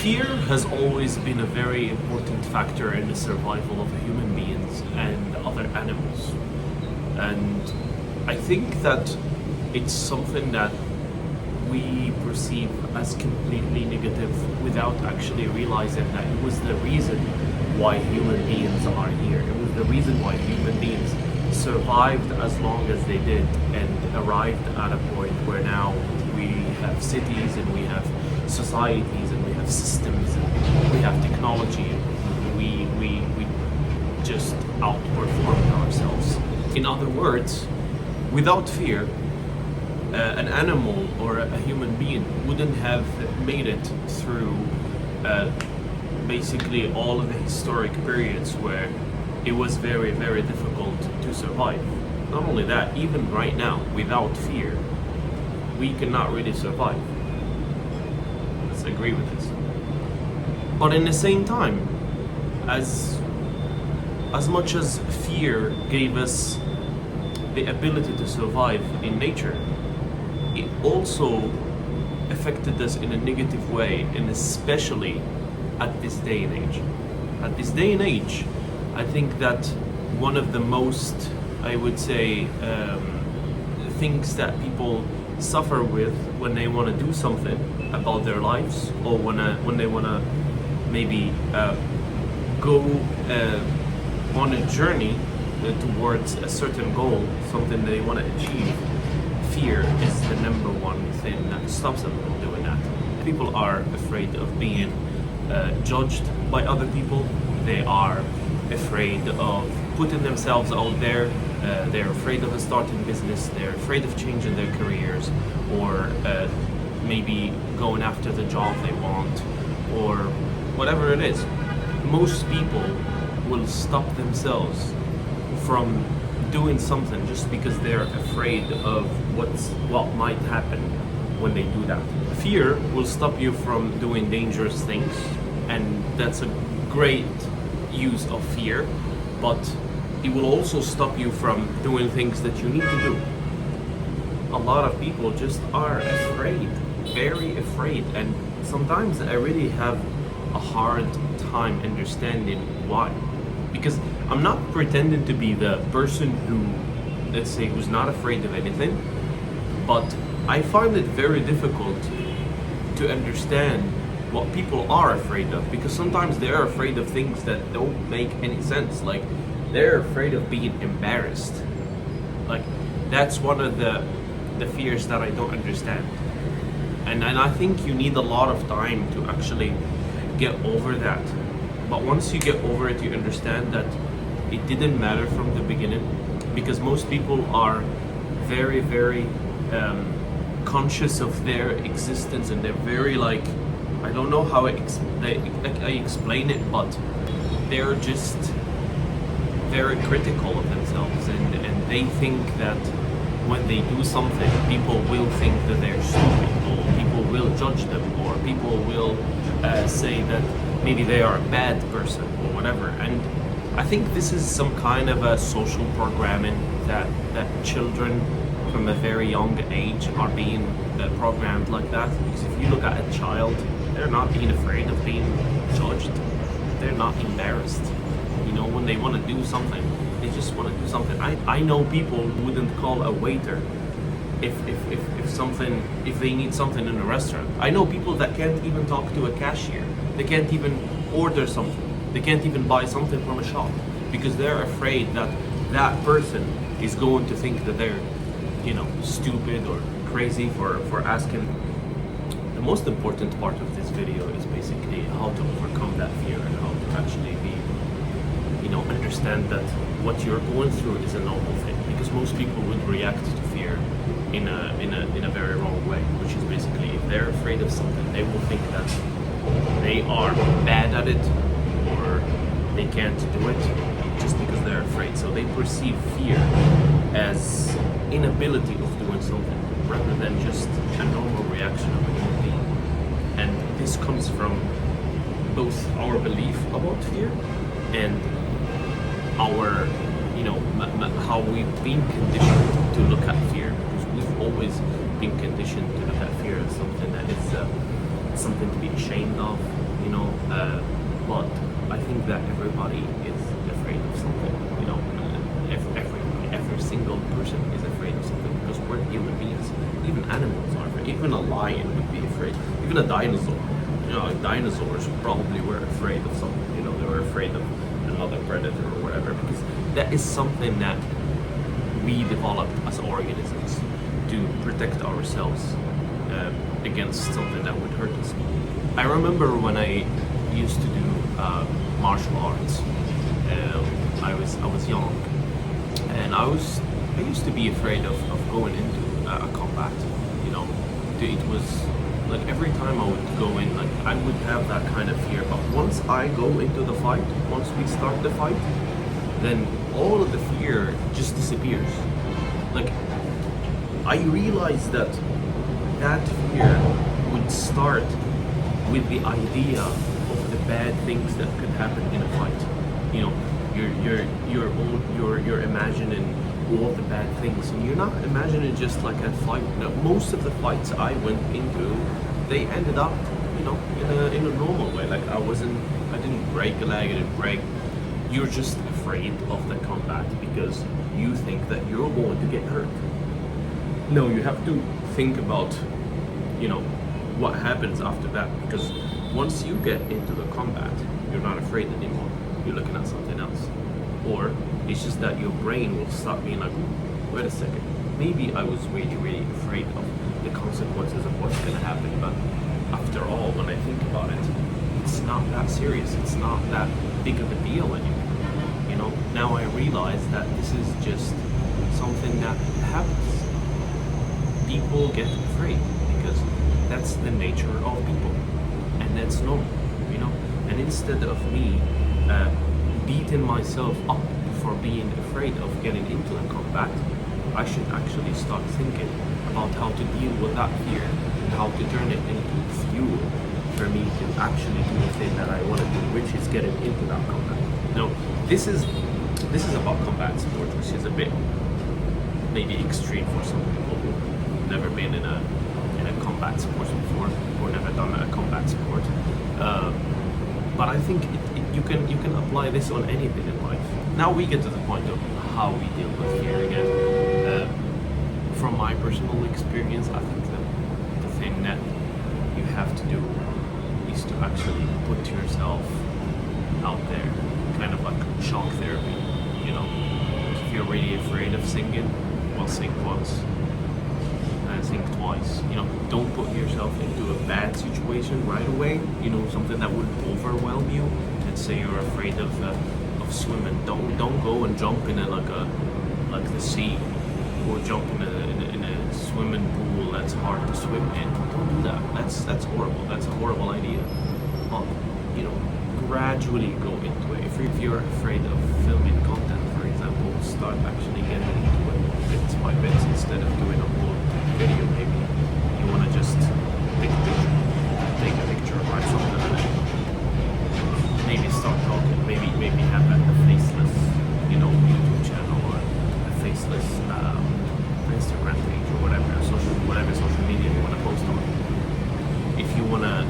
Fear has always been a very important factor in the survival of human beings and other animals. And I think that it's something that we perceive as completely negative without actually realizing that it was the reason why human beings are here. It was the reason why human beings survived as long as they did and arrived at a point where now we have cities and we have societies and we have systems and we have technology. We just outperformed ourselves. In other words, without fear, an animal or a human being wouldn't have made it through basically all of the historic periods where it was very, very difficult to survive. Not only that, even right now, without fear, we cannot really survive. Let's agree with this. But in the same time, as much as fear gave us the ability to survive in nature, it also affected us in a negative way, and especially at this day and age. At this day and age, I think that one of the most, I would say, things that people suffer with when they want to do something about their lives, or when they want to maybe go on a journey towards a certain goal, something they want to achieve, fear is the number one thing that stops them from doing that. People are afraid of being judged by other people. They are afraid of putting themselves out there. They're afraid of starting business. They're afraid of changing their careers, or maybe going after the job they want, or whatever it is. Most people will stop themselves from doing something just because they're afraid of what might happen when they do that. Fear will stop you from doing dangerous things, and that's a great use of fear, but it will also stop you from doing things that you need to do. A lot of people just are afraid, very afraid, and sometimes I really have a hard time understanding why. Because I'm not pretending to be the person who, let's say, who's not afraid of anything, but I find it very difficult to understand what people are afraid of, because sometimes they're afraid of things that don't make any sense. Like, they're afraid of being embarrassed. Like, that's one of the fears that I don't understand. And I think you need a lot of time to actually get over that. But once you get over it, you understand that it didn't matter from the beginning, because most people are very, very conscious of their existence, and they're very, like, I don't know how I explain it, but they're just very critical of themselves, and they think that when they do something, people will think that they're stupid, or people will judge them, or people will say that maybe they are a bad person or whatever. And I think this is some kind of a social programming that children from a very young age are being programmed like that. Because if you look at a child, they're not being afraid of being judged. They're not embarrassed. You know, when they want to do something, they just want to do something. I know people who wouldn't call a waiter if they need something in a restaurant. I know people that can't even talk to a cashier. They can't even order something. They can't even buy something from a shop, because they're afraid that that person is going to think that they're, you know, stupid or crazy for asking. The most important part of this video is basically how to overcome that fear, and how to actually be, you know, understand that what you're going through is a normal thing. Because most people would react to fear in a very wrong way, which is basically, if they're afraid of something, they will think that they are bad at it, or they can't do it just because they're afraid. So they perceive fear as inability of doing something, rather than just a normal reaction of a human being. And this comes from both our belief about fear and our, you know, how we've been conditioned to look at fear, because we've always been conditioned to look at fear as something that is something to be ashamed of, you know. But I think that everybody is afraid of something, you know. Every single person is afraid of something because we're human beings. Even animals are afraid. Even a lion would be afraid. Even a dinosaur. You know, dinosaurs probably were afraid of something. You know, they were afraid of another predator or whatever, because that is something that we developed as organisms to protect ourselves against something that would hurt us. I remember when I used to do martial arts. I was young, and I used to be afraid of going into a combat. You know, it was like every time I would go in, like I would have that kind of fear. But once I go into the fight, once we start the fight, then all of the fear just disappears. Like I realized that fear would start with the idea of the bad things that could happen in a fight. You know, you're imagining all the bad things, and you're not imagining just like a fight. No, most of the fights I went into, they ended up, you know, in a normal way. Like I didn't break a leg, I didn't break. You're just afraid of the combat because you think that you're going to get hurt. No, you have to think about, you know, what happens after that, because once you get into the combat, you're not afraid anymore. You're looking at something else. Or it's just that your brain will start being like, wait a second, maybe I was really, really afraid of the consequences of what's going to happen, but after all, when I think about it, it's not that serious. It's not that big of a deal anymore. You know, now I realize that this is just something that happens. People get afraid because that's the nature of people, and that's normal, you know. And instead of me beating myself up for being afraid of getting into a combat, I should actually start thinking about how to deal with that fear and how to turn it into fuel for me to actually do the thing that I want to do, which is getting into that combat. Now, this is about combat sport, which is a bit maybe extreme for some people who've never been in a combat sport before or never done a combat sport. But I think you can apply this on anything in life. Now we get to the point of how we deal with fear again. From my personal experience, I think that the thing that you have to do is to actually put yourself out there, kind of like shock therapy. You know, if you're really afraid of singing, well, sing once. Sing twice. You know, don't put yourself into a bad situation right away. You know, something that would overwhelm you. Let's say you're afraid of swimming. Don't go and jump in like the sea, or jump in a swimming pool that's hard to swim in. Don't do that. That's horrible. That's a horrible idea. But you know, gradually go into it. If you're afraid of filming content, for example, start actually getting into it bits by bits instead of doing a whole video. Maybe you want to just take a picture, write something on it, maybe start talking, maybe have a faceless, you know, YouTube channel or a faceless Instagram page or whatever social media you want to post on. If you want to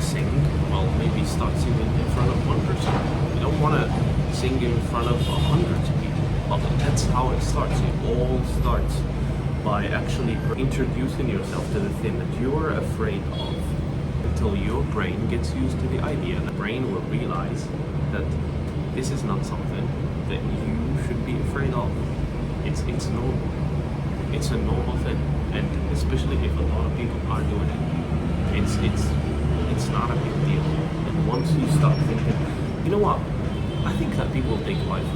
sing, well, maybe start singing in front of one person. You don't want to sing in front of 100 people, but that's how it starts. It all starts by actually introducing yourself to the thing that you're afraid of, until your brain gets used to the idea. The brain will realize that this is not something that you should be afraid of. It's normal. It's a normal thing, and especially if a lot of people are doing it, it's not a big deal. And once you start thinking, you know what? I think that people take life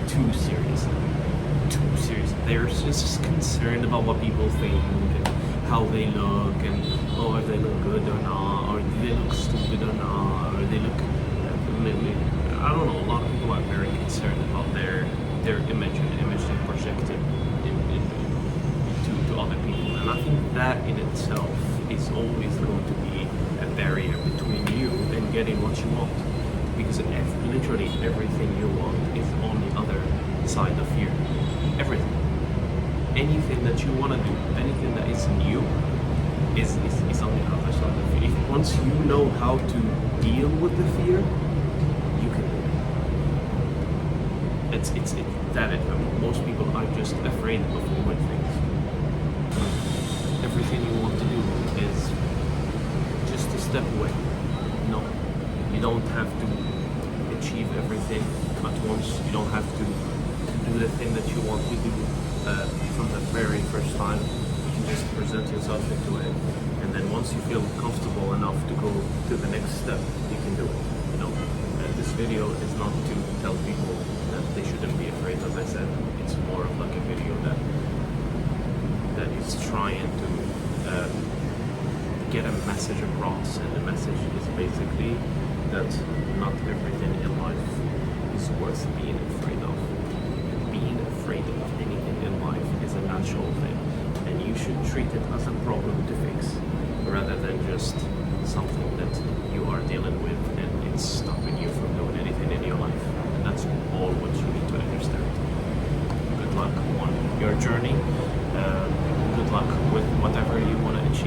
too seriously. They're just concerned about what people think and how they look, and if they look good or not, or do they look stupid or not, or they look maybe, I don't know. A lot of people are very concerned about their image and the image they project to other people, and I think that in itself is always going to be a barrier between you and getting what you want, because literally everything you want is on the other side of fear. Everything. Anything that you want to do, anything that is new, is on the other side of it. If once you know how to deal with the fear, you can do it. Most people are just afraid of doing things. Everything you want to do is just a step away. No, you don't have to achieve everything at once. You don't have to do the thing that you want to do from the very first time. You can just present yourself into it, and then once you feel comfortable enough to go to the next step, you can do it. You know, this video is not to tell people that they shouldn't be afraid. As I said, it's more of like a video that is trying to get a message across, and the message is basically that not everything in life is worth being afraid of. Being afraid of anything in life is a natural thing, and you should treat it as a problem to fix rather than just something that you are dealing with and it's stopping you from doing anything in your life. And that's all what you need to understand. Good luck on your journey. Good luck with whatever you want to achieve.